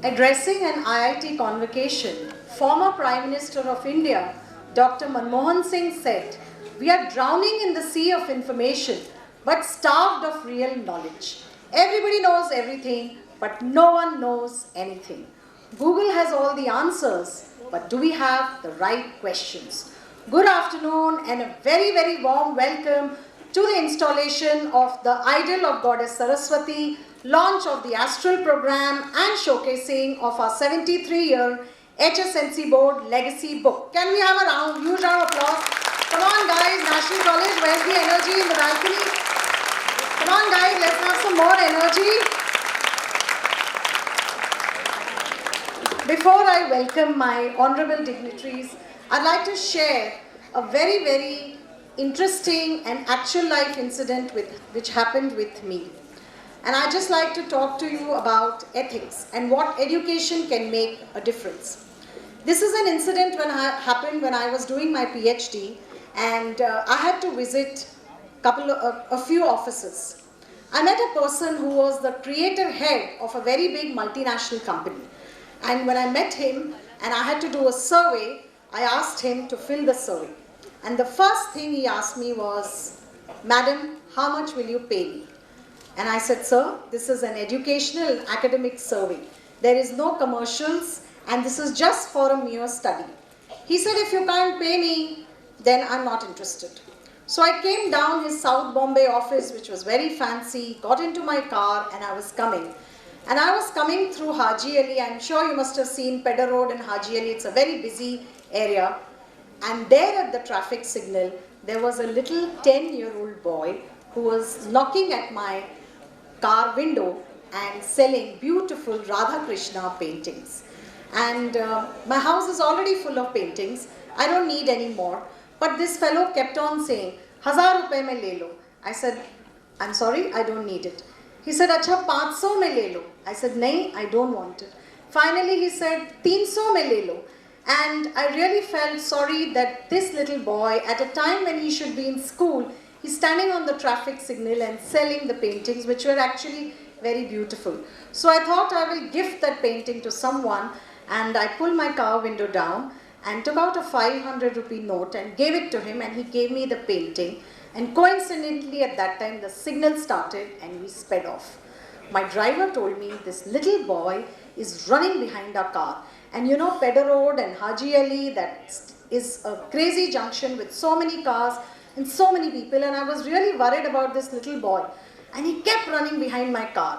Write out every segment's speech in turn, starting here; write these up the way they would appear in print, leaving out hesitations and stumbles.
Addressing an IIT convocation, former Prime Minister of India, Dr. Manmohan Singh said, "We are drowning in the sea of information, but starved of real knowledge. Everybody knows everything, but no one knows anything. Google has all the answers, but do we have the right questions?" Good afternoon and a very, very warm welcome to the installation of the idol of Goddess Saraswati, launch of the Astral program and showcasing of our 73-year HSNC board legacy book. Can we have a huge round of applause? Come on guys, National College, where's the energy in the balcony? Come on guys, let's have some more energy. Before I welcome my honorable dignitaries, I'd like to share a very, very interesting and actual life incident which happened with me. And I'd just like to talk to you about ethics and what education can make a difference. This is an incident happened when I was doing my PhD, and I had to visit a few offices. I met a person who was the creative head of a very big multinational company. And when I met him and I had to do a survey, I asked him to fill the survey. And the first thing he asked me was, "Madam, how much will you pay me?" And I said, "Sir, this is an educational academic survey. There is no commercials and this is just for a mere study." He said, "If you can't pay me, then I'm not interested." So I came down his South Bombay office, which was very fancy, got into my car and I was coming. And I was coming through Haji Ali. I'm sure you must have seen Pedder Road and Haji Ali. It's a very busy area. And there at the traffic signal, there was a little 10-year-old boy who was knocking at my car window and selling beautiful Radha Krishna paintings. And my house is already full of paintings. I don't need any more. But this fellow kept on saying, "1000 rupaye mein le lo." I said, "I'm sorry, I don't need it." He said, "Acha 500 mein le lo." I said, "Nahi, I don't want it." Finally he said, "300 mein le lo." And I really felt sorry that this little boy, at a time when he should be in school, he's standing on the traffic signal and selling the paintings, which were actually very beautiful. So I thought I will gift that painting to someone, and I pulled my car window down and took out a 500 rupee note and gave it to him, and he gave me the painting. And coincidentally at that time the signal started and we sped off. My driver told me this little boy is running behind our car. And you know, Pedder Road and Haji Ali, that is a crazy junction with so many cars and so many people, and I was really worried about this little boy. And he kept running behind my car.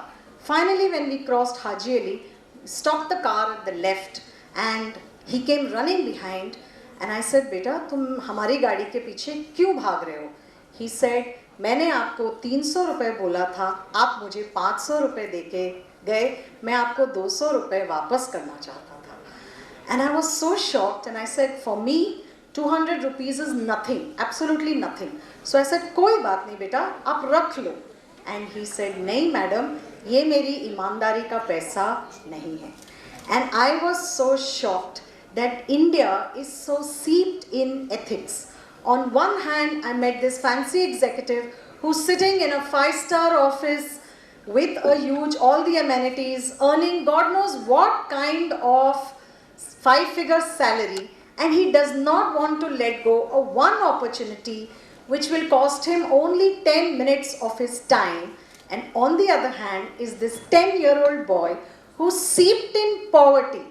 Finally, when we crossed Haji Ali, we stopped the car at the left and he came running behind, and I said, "Beta, tum hamari gaadi ke piche kyun bhag rahe ho?" He said, "मैंने आपको 300 रुपए बोला था, आप मुझे 500 रुपए देके गए, मैं आपको 200 रुपए वापस करना चाहता था." And I was so shocked, and I said, "For me, 200 rupees is nothing, absolutely nothing." So I said, "कोई बात नहीं बेटा, आप रख लो." And he said, "नहीं मैडम, ये मेरी ईमानदारी का पैसा नहीं है." And I was so shocked that India is so steeped in ethics. On one hand, I met this fancy executive who's sitting in a 5-star office with a huge, all the amenities, earning God knows what kind of 5-figure salary, and he does not want to let go of one opportunity which will cost him only 10 minutes of his time. And on the other hand is this 10-year-old boy who's steeped in poverty,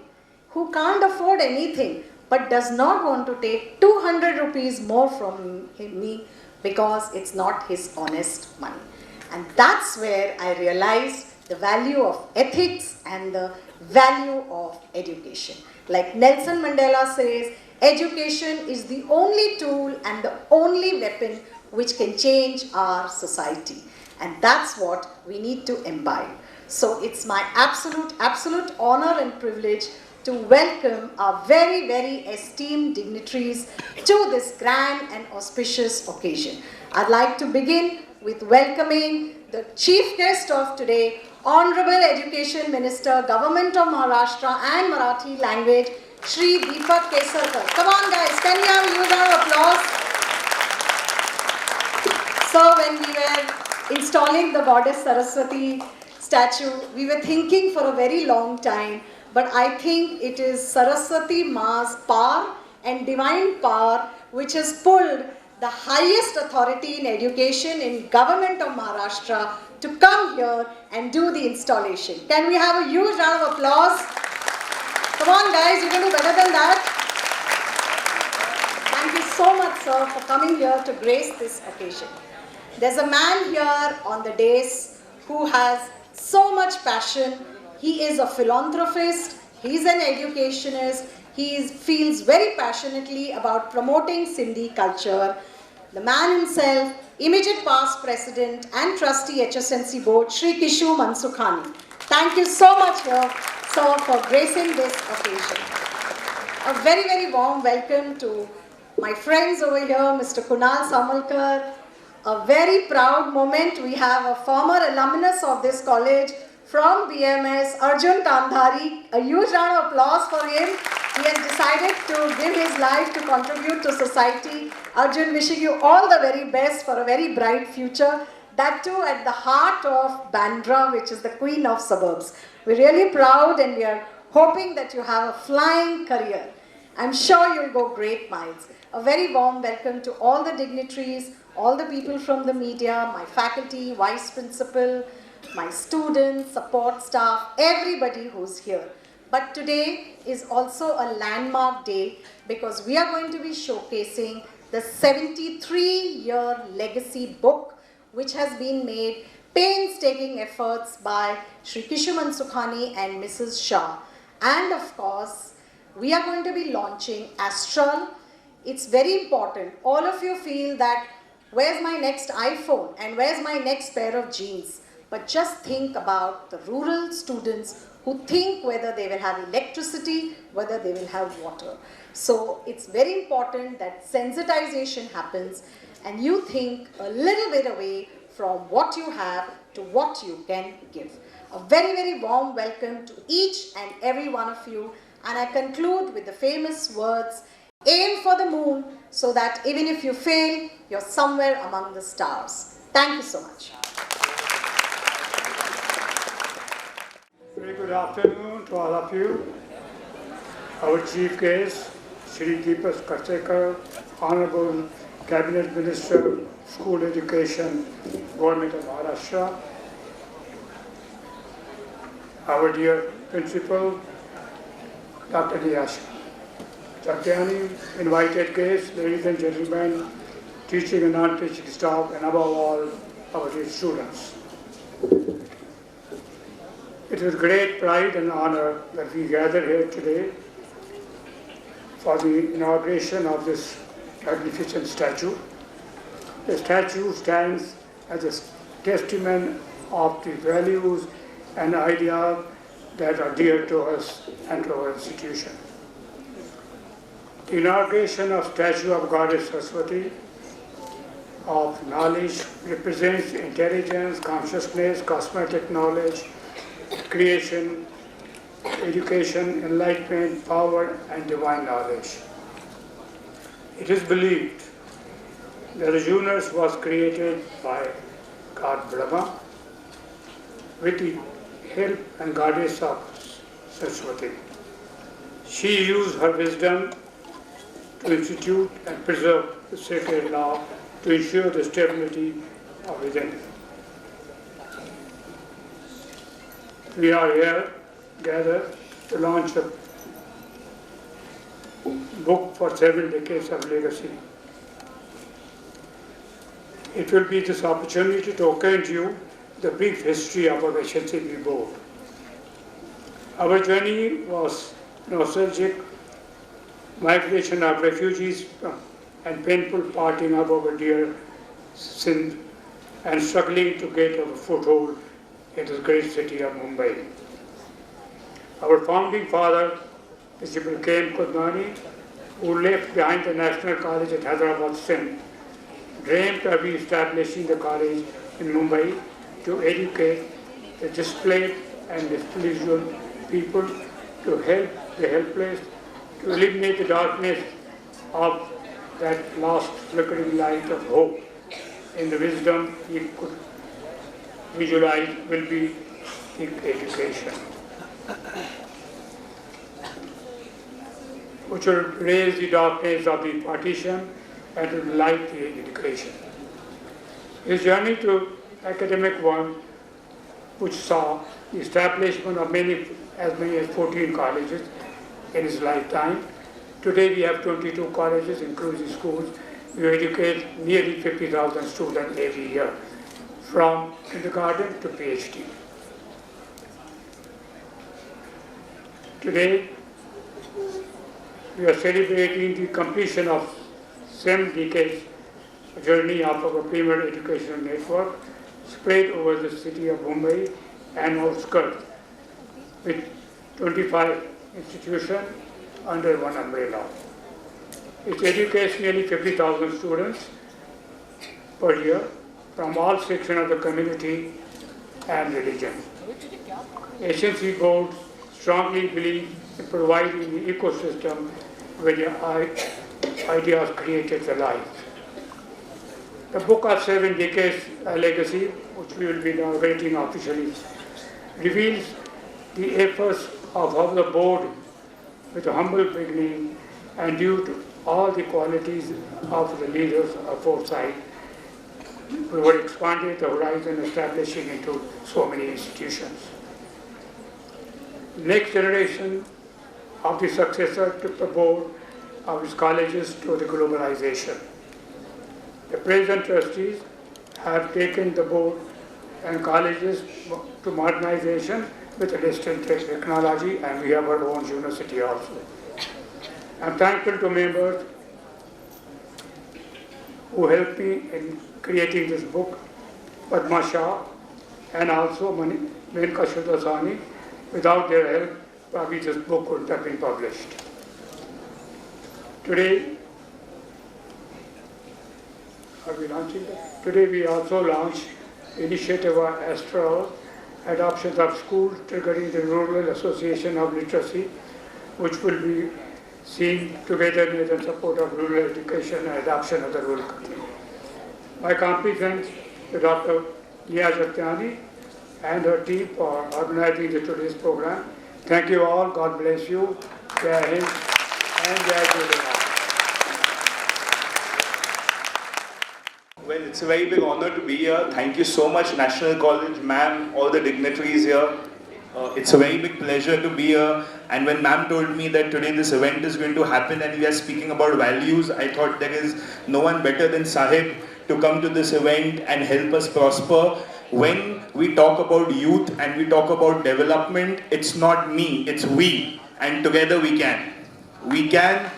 who can't afford anything, but does not want to take 200 rupees more from me because it's not his honest money. And that's where I realized the value of ethics and the value of education. Like Nelson Mandela says, education is the only tool and the only weapon which can change our society. And that's what we need to imbibe. So it's my absolute honor and privilege to welcome our very, very esteemed dignitaries to this grand and auspicious occasion. I'd like to begin with welcoming the chief guest of today, Honorable Education Minister, Government of Maharashtra and Marathi Language, Shri Deepak Kesarkar. Come on guys, can we have a huge round of applause? So when we were installing the Goddess Saraswati statue, we were thinking for a very long time, but I think it is Saraswati Ma's power and divine power which has pulled the highest authority in education in government of Maharashtra to come here and do the installation. Can we have a huge round of applause? Come on guys, you can do better than that. Thank you so much, sir, for coming here to grace this occasion. There's a man here on the dais who has so much passion. He is a philanthropist, he's an educationist, he feels very passionately about promoting Sindhi culture. The man himself, immediate past president and trustee HSNC board, Shri Kishu Mansukhani. Thank you so much here, sir, for gracing this occasion. A very, very warm welcome to my friends over here, Mr. Kunal Samalkar. A very proud moment. We have a former alumnus of this college from BMS, Arjun Kandhari. A huge round of applause for him. He has decided to give his life to contribute to society. Arjun, wishing you all the very best for a very bright future. That too at the heart of Bandra, which is the queen of suburbs. We're really proud and we are hoping that you have a flying career. I'm sure you'll go great miles. A very warm welcome to all the dignitaries, all the people from the media, my faculty, vice principal, my students, support staff, everybody who's here. But today is also a landmark day because we are going to be showcasing the 73-year legacy book which has been made painstaking efforts by Shri Kishu Mansukhani and Mrs. Shah. And of course, we are going to be launching Astral. It's very important. All of you feel that where's my next iPhone and where's my next pair of jeans? But just think about the rural students who think whether they will have electricity, whether they will have water. So it's very important that sensitization happens and you think a little bit away from what you have to what you can give. A very, very warm welcome to each and every one of you. And I conclude with the famous words, aim for the moon so that even if you fail, you're somewhere among the stars. Thank you so much. Very good afternoon to all of you. Our chief guest, Shri Deepak Karsekar, Honorable Cabinet Minister, School Education, Government of Maharashtra. Our dear Principal, Dr. Niyash Chatyani, invited guests, ladies and gentlemen, teaching and non-teaching staff, and above all, our dear students. It is great pride and honor that we gather here today for the inauguration of this magnificent statue. The statue stands as a testament of the values and ideas that are dear to us and to our institution. The inauguration of statue of Goddess Saraswati of knowledge represents intelligence, consciousness, cosmetic knowledge, creation, education, enlightenment, power, and divine knowledge. It is believed that the universe was created by God Brahma with the help and guidance of Sarswati. She used her wisdom to institute and preserve the sacred law to ensure the stability of within. We are here gathered to launch a book for 7 decades of legacy. It will be this opportunity to acquaint you the brief history of our HSNC board. Our journey was nostalgic, migration of refugees and painful parting of our dear Sindh and struggling to get our foothold in the great city of Mumbai. Our founding father, Principal K.M. Kudmani, who left behind the National College at Hyderabad, Sindh, dreamed of establishing the college in Mumbai to educate the displaced and disillusioned people, to help the helpless, to eliminate the darkness of that last flickering light of hope in the wisdom he could visualize will be education, which will raise the darkness of the partition and to light the education. His journey to academic one, which saw the establishment of as many as 14 colleges in his lifetime. Today we have 22 colleges, including schools. We educate nearly 50,000 students every year, from kindergarten to PhD. Today, we are celebrating the completion of 7 decades journey of our premier educational network spread over the city of Mumbai and outskirts with 25 institutions under one umbrella. It educates nearly 50,000 students per year from all sections of the community and religion. SNC board strongly believe in providing the ecosystem where the ideas created the life. The book of 7 decades legacy, which we will be inaugurating officially, reveals the efforts of how the board, with a humble beginning and due to all the qualities of the leaders of foresight, we were expanding the horizon, establishing into so many institutions. Next generation of the successor took the board of his colleges to the globalization. The present trustees have taken the board and colleges to modernization with the latest technology, and we have our own university also. I'm thankful to members who helped me in creating this book, Padma Shah and also Menka Shudasani. Without their help, probably this book would have been published. Today, are we launching that? Today we also launched initiative of S.W.A, adoptions of schools triggering the Rural Association of Literacy, which will be seen together with the support of rural education and adoption of the rural country. My compliments to Dr. Nia Jatyani and her team for organizing today's program. Thank you all. God bless you. Jai Hind and Jai Jairam. Well, it's a very big honor to be here. Thank you so much, National College, ma'am, all the dignitaries here. It's a very big pleasure to be here. And when ma'am told me that today this event is going to happen and we are speaking about values, I thought there is no one better than Sahib to come to this event and help us prosper. When we talk about youth and we talk about development, it's not me, it's we. And together we can. We can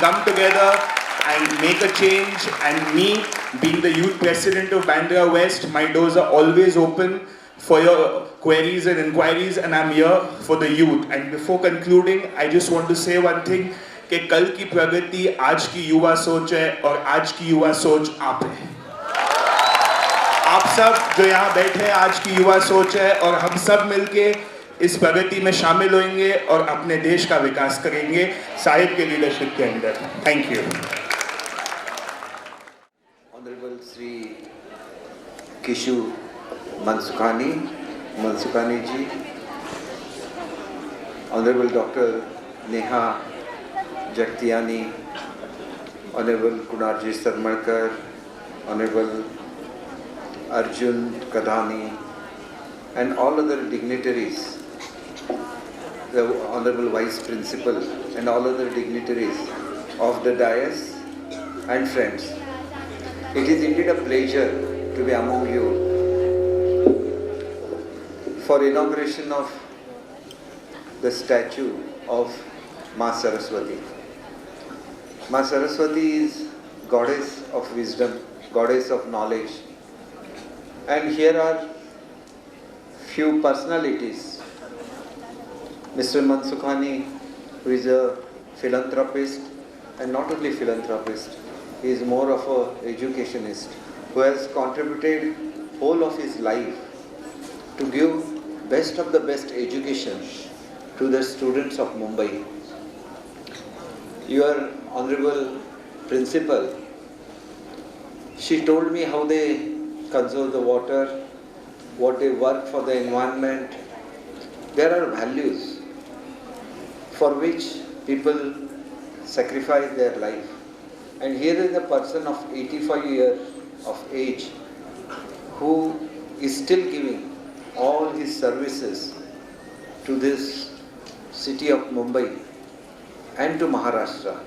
come together and make a change. And me, being the youth president of Bandra West, my doors are always open for your queries and inquiries, and I'm here for the youth. And before concluding, I just want to say one thing, कि कल की प्रगति आज की युवा सोच है और आज की युवा सोच आप है. आप सब जो यहाँ बैठे हैं आज की युवा सोच है और हम सब मिलके इस प्रगति में शामिल होंगे और अपने देश का विकास करेंगे साहिब के लीडरशिप के अंदर. Thank you. Honorable Sri Kishu Mansukhani ji, Honorable Dr. Neha Jatyani, Honorable Kunarji Sarmarkar, Honorable Arjun Kadhani, and all other dignitaries, the Honorable Vice Principal and all other dignitaries of the dais and friends. It is indeed a pleasure to be among you for inauguration of the statue of Ma Saraswati. Ma Saraswati is goddess of wisdom, goddess of knowledge. And here are few personalities. Mr. Mansukhani, who is a philanthropist, and not only philanthropist, he is more of an educationist who has contributed whole of his life to give best of the best education to the students of Mumbai. Your Honorable Principal, she told me how they conserve the water, what they work for the environment. There are values for which people sacrifice their life. And here is a person of 85 years of age who is still giving all his services to this city of Mumbai and to Maharashtra.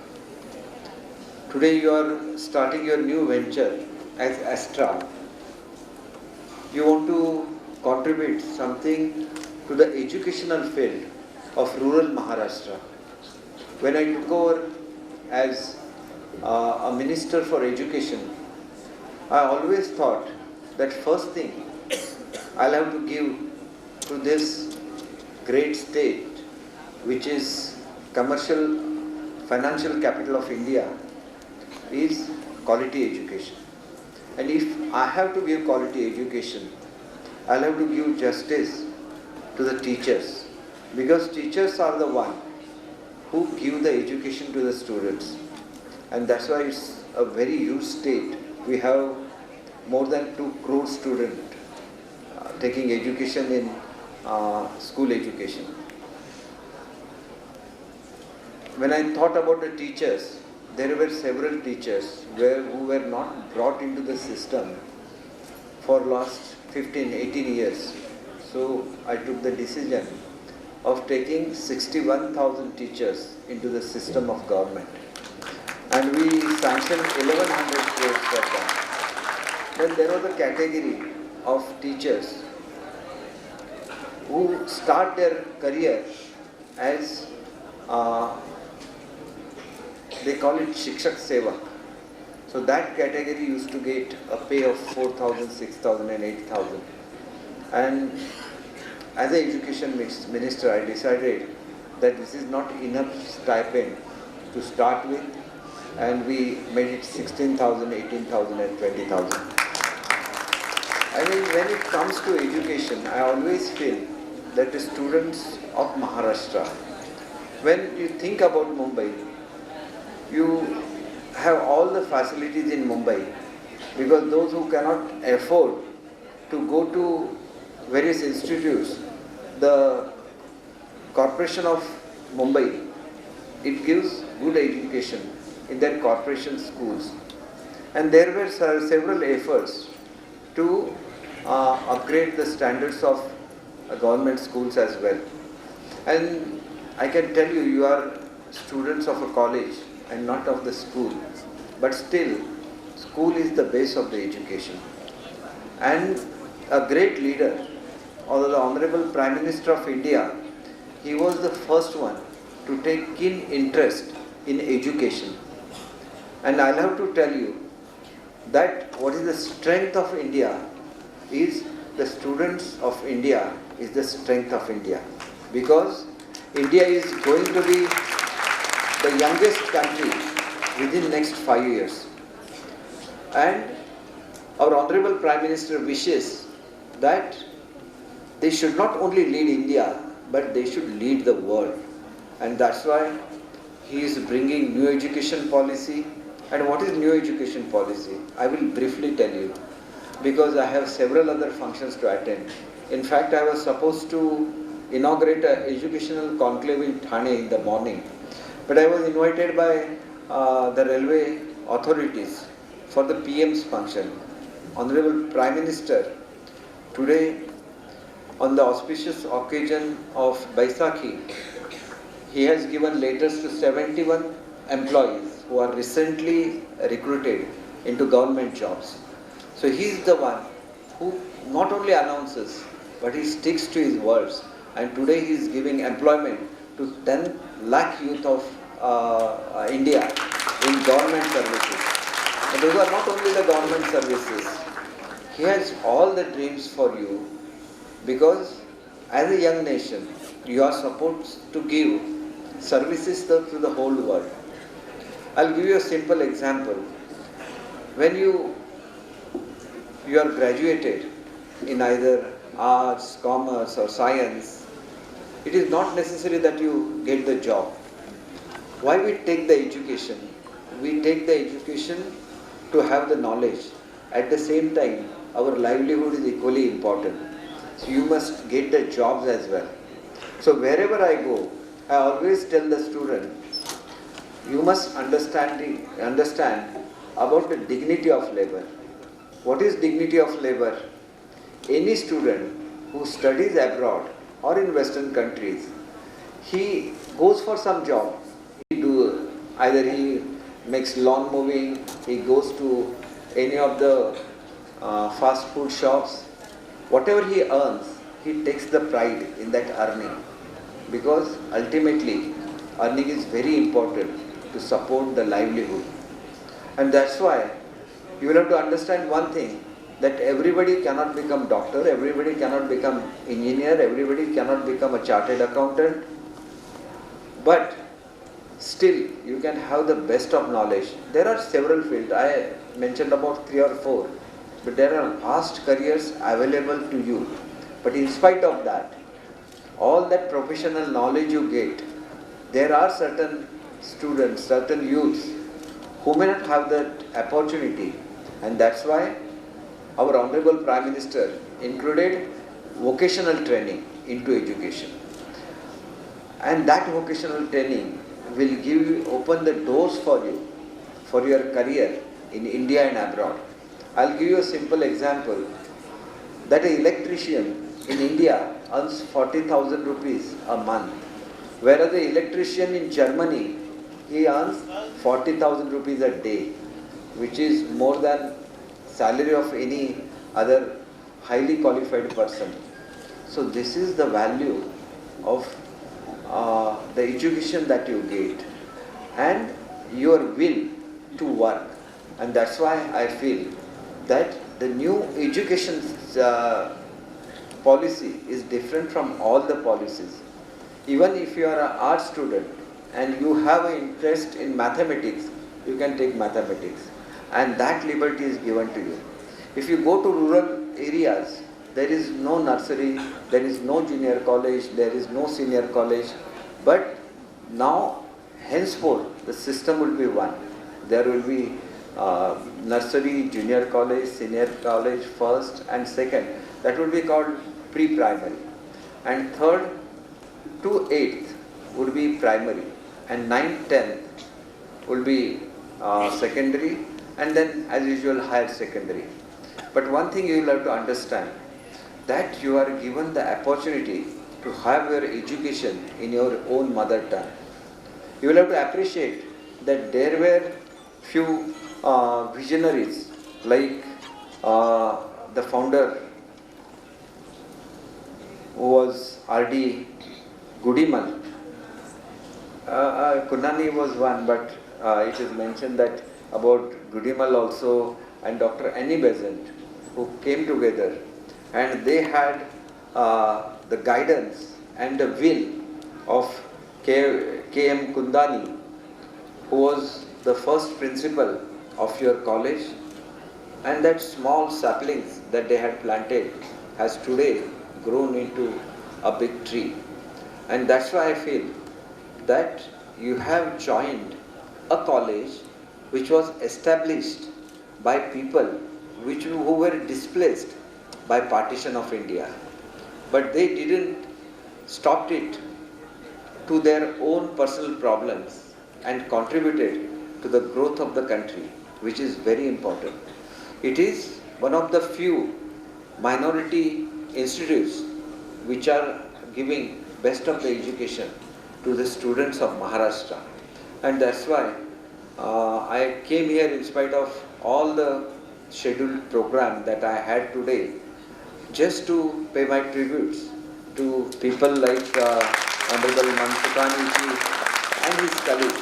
Today you are starting your new venture as S.W.A. You want to contribute something to the educational field of rural Maharashtra. When I took over as a minister for education, I always thought that first thing I'll have to give to this great state, which is commercial financial capital of India, is quality education. And if I have to give quality education, I'll have to give justice to the teachers, because teachers are the one who give the education to the students. And that's why it's a very huge state. We have more than 2 crore students taking education in school education. When I thought about the teachers, there were several teachers who were not brought into the system for last 15, 18 years. So I took the decision of taking 61,000 teachers into the system of government. And we sanctioned 1,100 crores for that. Then there was a category of teachers who start their career as they call it Shikshak Sevak. So that category used to get a pay of 4,000, 6,000 and 8,000. And as an education minister, I decided that this is not enough stipend to start with, and we made it 16,000, 18,000 and 20,000. I mean, when it comes to education, I always feel that the students of Maharashtra, when you think about Mumbai, you have all the facilities in Mumbai, because those who cannot afford to go to various institutes, the Corporation of Mumbai, it gives good education in their corporation schools. And there were several efforts to upgrade the standards of government schools as well. And I can tell you, you are students of a college and not of the school. But still, school is the base of the education. And a great leader, although the Honorable Prime Minister of India, he was the first one to take keen interest in education. And I'll have to tell you that what is the strength of India is the students of India is the strength of India. Because India is going to be the youngest country within next 5 years. And our Honorable Prime Minister wishes that they should not only lead India, but they should lead the world. And that's why he is bringing new education policy. And what is new education policy? I will briefly tell you, because I have several other functions to attend. In fact, I was supposed to inaugurate an educational conclave in Thane in the morning. But I was invited by the railway authorities for the PM's function. Honorable Prime Minister, today on the auspicious occasion of Baisakhi, he has given letters to 71 employees who are recently recruited into government jobs. So he is the one who not only announces, but he sticks to his words. And today he is giving employment to 10 lakh youth of India in government services. And those are not only the government services. He has all the dreams for you, because as a young nation, you are supposed to give services to the whole world. I'll give you a simple example. When you are graduated in either arts, commerce or science, it is not necessary that you get the job. Why we take the education? We take the education to have the knowledge. At the same time, our livelihood is equally important. So you must get the jobs as well. So wherever I go, I always tell the student, you must understand about the dignity of labor. What is dignity of labor? Any student who studies abroad or in Western countries, he goes for some job. Either he makes lawn mowing, he goes to any of the fast food shops. Whatever he earns, he takes the pride in that earning, because ultimately earning is very important to support the livelihood. And that's why you will have to understand one thing, that everybody cannot become doctor, everybody cannot become engineer, everybody cannot become a chartered accountant, but still you can have the best of knowledge. There are several fields, I mentioned about 3 or 4, but there are vast careers available to you. But in spite of that, all that professional knowledge you get, there are certain students, certain youths who may not have that opportunity, and that's why our Honorable Prime Minister included vocational training into education. And that vocational training will open the doors for you, for your career in India and abroad. I'll give you a simple example, that an electrician in India earns 40,000 rupees a month, whereas the electrician in Germany, he earns 40,000 rupees a day, which is more than salary of any other highly qualified person. So this is the value of the education that you get and your will to work. And that's why I feel that the new education policy is different from all the policies. Even if you are an art student and you have an interest in mathematics, you can take mathematics, and that liberty is given to you. If you go to rural areas, there is no nursery, there is no junior college, there is no senior college, but now henceforth the system will be one. There will be nursery, junior college, senior college, first and second. That will be called pre-primary. And third to 8th would be primary, and 9th, 10th will be secondary, and then as usual higher secondary. But one thing you will have to understand, that you are given the opportunity to have your education in your own mother tongue. You will have to appreciate that there were few visionaries like the founder who was R.D. Gudimal. Kunani was one, but it is mentioned that about Gudimal also and Dr. Annie Besant, who came together, and they had the guidance and the will of K.M. Kundani, who was the first principal of your college, and that small saplings that they had planted has today grown into a big tree. And that's why I feel that you have joined a college which was established by people who were displaced by partition of India. But they didn't stop it to their own personal problems and contributed to the growth of the country, which is very important. It is one of the few minority institutes which are giving best of the education to the students of Maharashtra. And that's why I came here in spite of all the scheduled program that I had today, just to pay my tributes to people like Honorable Mansukani ji and his colleagues,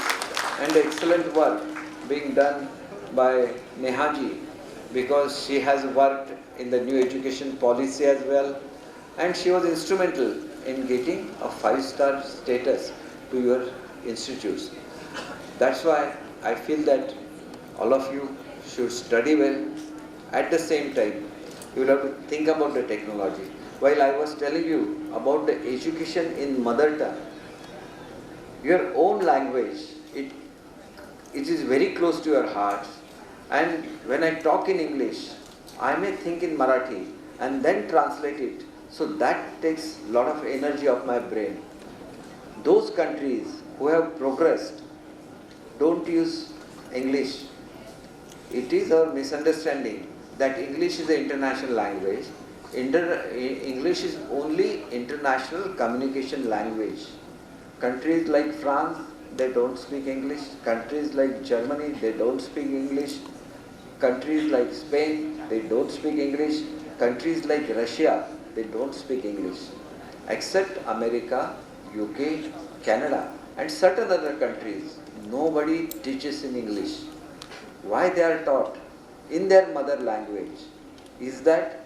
and the excellent work being done by Neha ji, because she has worked in the new education policy as well, and she was instrumental in getting a 5-star status to your institutes. That's why I feel that all of you should study well. At the same time, you will have to think about the technology. While I was telling you about the education in mother tongue, your own language, it is very close to your heart. And when I talk in English, I may think in Marathi and then translate it So that takes a lot of energy of my brain. Those countries who have progressed don't use English. It is our misunderstanding that English is an international language. English is only international communication language. Countries like France, they don't speak English. Countries like Germany, they don't speak English. Countries like Spain, they don't speak English. Countries like Russia, they don't speak English. Except America, UK, Canada, and certain other countries, nobody teaches in English. Why they are taught in their mother language is that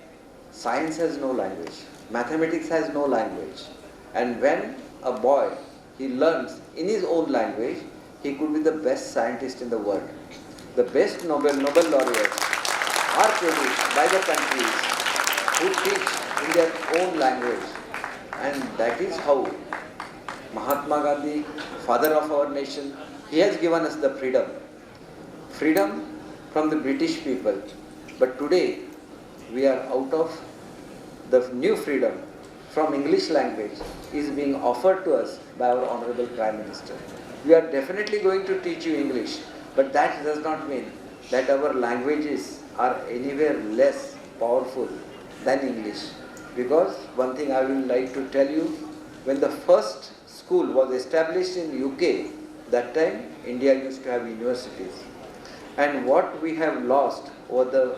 science has no language, mathematics has no language. And when a boy, he learns in his own language, he could be the best scientist in the world. The best Nobel laureates are produced by the countries who teach in their own language. And that is how Mahatma Gandhi, father of our nation, he has given us the freedom. Freedom from the British people. But today, we are out of the new freedom from English language is being offered to us by our Honorable Prime Minister. We are definitely going to teach you English, but that does not mean that our languages are anywhere less powerful than English. Because one thing I will like to tell you, when the first school was established in UK, that time India used to have universities. And what we have lost over the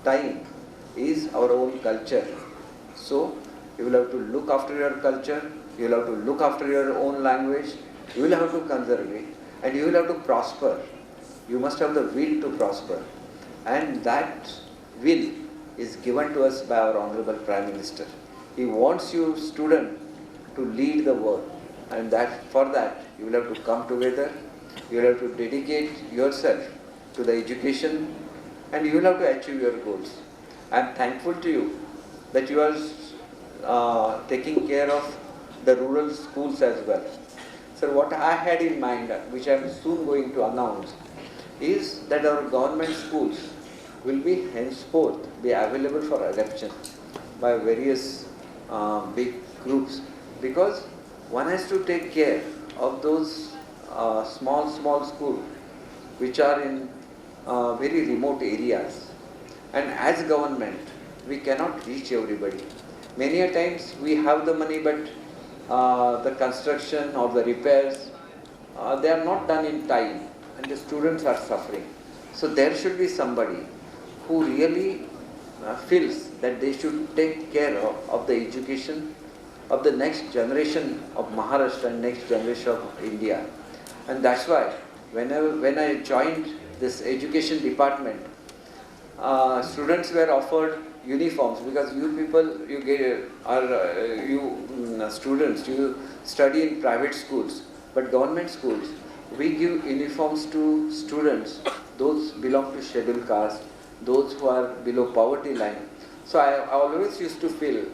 time is our own culture. So, you will have to look after your culture, you will have to look after your own language, you will have to conserve it, and you will have to prosper. You must have the will to prosper. And that will is given to us by our Honorable Prime Minister. He wants you, student, to lead the world. And that for that, you will have to come together, you will have to dedicate yourself to the education, and you will have to achieve your goals. I am thankful to you that you are taking care of the rural schools as well. So what I had in mind, which I am soon going to announce, is that our government schools will be henceforth be available for adoption by various big groups, because one has to take care of those small schools which are in very remote areas. And as government, we cannot reach everybody. Many a times we have the money, but the construction or the repairs, they are not done in time, and the students are suffering. So there should be somebody who really feels that they should take care of the education of the next generation of Maharashtra and next generation of India. And that's why when I joined this education department, students were offered uniforms, because you people, students, you study in private schools, but government schools, we give uniforms to students, those belong to scheduled caste, those who are below poverty line. So I always used to feel,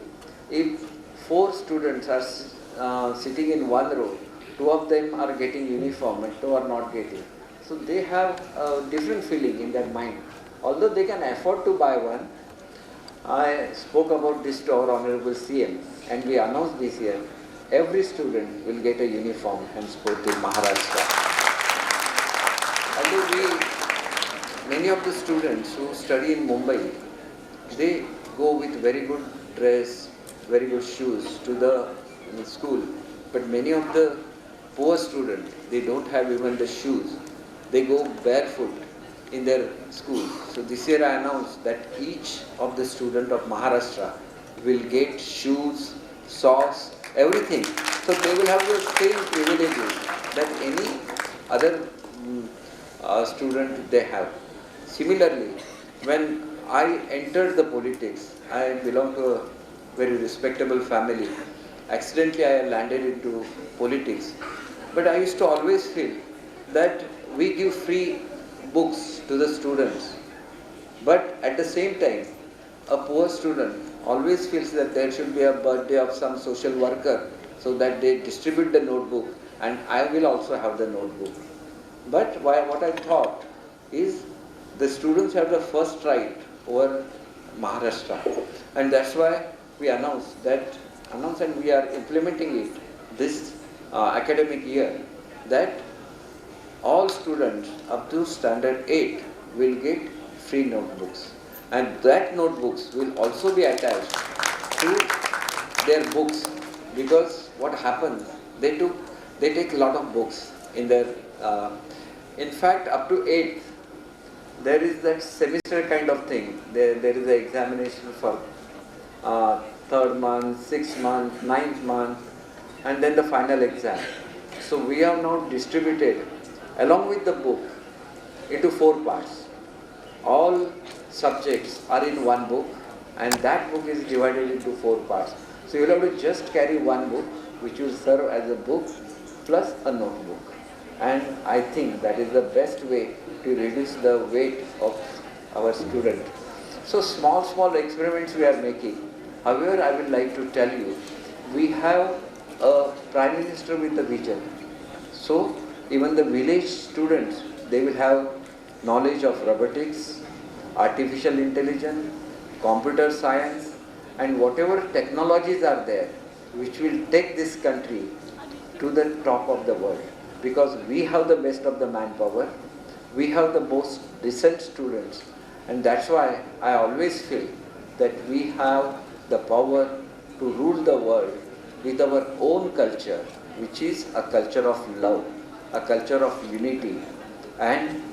if 4 students are sitting in one row, 2 of them are getting uniform and 2 are not getting. So they have a different feeling in their mind. Although they can afford to buy one, I spoke about this to our Honorable CM, and we announced this year, every student will get a uniform henceforth in Maharashtra. Although many of the students who study in Mumbai, they go with very good dress, very good shoes to the school. But many of the poor students, they don't have even the shoes. They go barefoot in their school. So this year I announced that each of the student of Maharashtra will get shoes, socks, everything. So they will have the same privileges that any other student they have. Similarly, when I entered the politics, I belong to a very respectable family. Accidentally I landed into politics. But I used to always feel that we give free books to the students. But at the same time, a poor student always feels that there should be a birthday of some social worker, so that they distribute the notebook, and I will also have the notebook. But what I thought is, the students have the first right over Maharashtra, and that's why we announced and we are implementing it this academic year, that all students up to standard 8 will get free notebooks, and that notebooks will also be attached to their books, because what happens, they take a lot of books in their in fact up to 8th there is that semester kind of thing. There is an examination for 3rd month, 6th month, 9th month, and then the final exam. So we have now distributed along with the book into 4 parts. All subjects are in one book, and that book is divided into 4 parts. So you will have to just carry one book, which will serve as a book plus a notebook. And I think that is the best way to reduce the weight of our student. So small experiments we are making. However, I would like to tell you, we have a Prime Minister with a vision. So even the village students, they will have knowledge of robotics, artificial intelligence, computer science, and whatever technologies are there, which will take this country to the top of the world. Because we have the best of the manpower, we have the most decent students, and that's why I always feel that we have the power to rule the world with our own culture, which is a culture of love, a culture of unity. And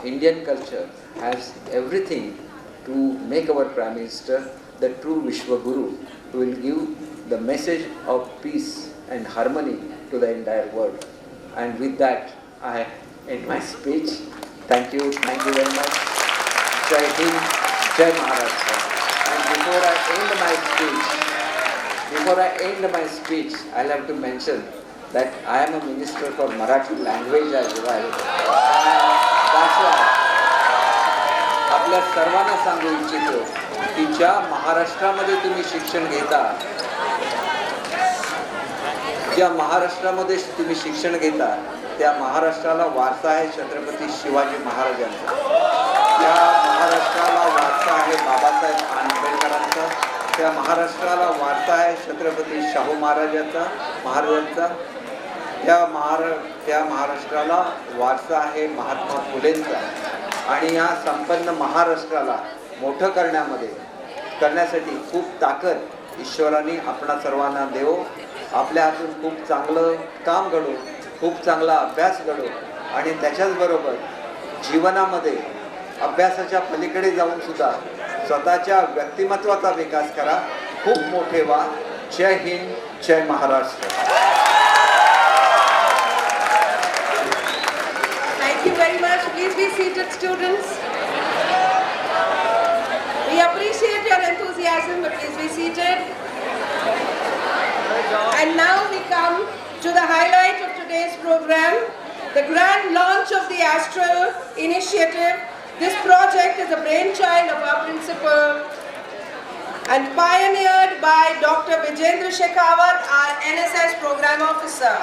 Indian culture has everything to make our Prime Minister the true Vishwaguru, who will give the message of peace and harmony to the entire world. And with that, I end my speech. Thank you very much. Jai Hind, Jai Maharashtra. And before I end my speech, I'll have to mention that I am a minister for Marathi language as well. And that's why आपल्या सर्वांना सांगू इच्छितो की ज्या महाराष्ट्रामध्ये तुम्ही शिक्षण घेता, ज्या महाराष्ट्रामध्ये तुम्ही शिक्षण घेता, त्या महाराष्ट्राला वारसा आहे छत्रपती शिवाजी महाराजांचा, त्या महाराष्ट्राला वारसा आहे बाबासाहेब आंबेडकरांचा, त्या महाराष्ट्राला वारसा आहे छत्रपती शाहू महाराजांचा, त्या महाराष्ट्राला वारसा आहे महात्मा फुलेंचा. आणि या संपन्न महाराष्ट्राला मोठं करण्यासाठी खूप ताकद ईश्वराने आपणा सर्वांना देवो. आपल्या हातून खूप चांगलं काम घडो, खूप चांगला अभ्यास घडो, आणि त्याच्याचबरोबर जीवनामध्ये अभ्यासाच्या पलीकडे जाऊन सुद्धा स्वतःच्या व्यक्तिमत्वाचा विकास करा. खूप मोठे व्हा. जय हिंद, जय Maharashtra. Thank you very much. Please be seated, students. We appreciate your enthusiasm, but please be seated. And now we come to the highlight of today's program, the grand launch of the Astral Initiative. This project is a brainchild of our principal and pioneered by Dr. Vijendra Shekhawat, our NSS program officer.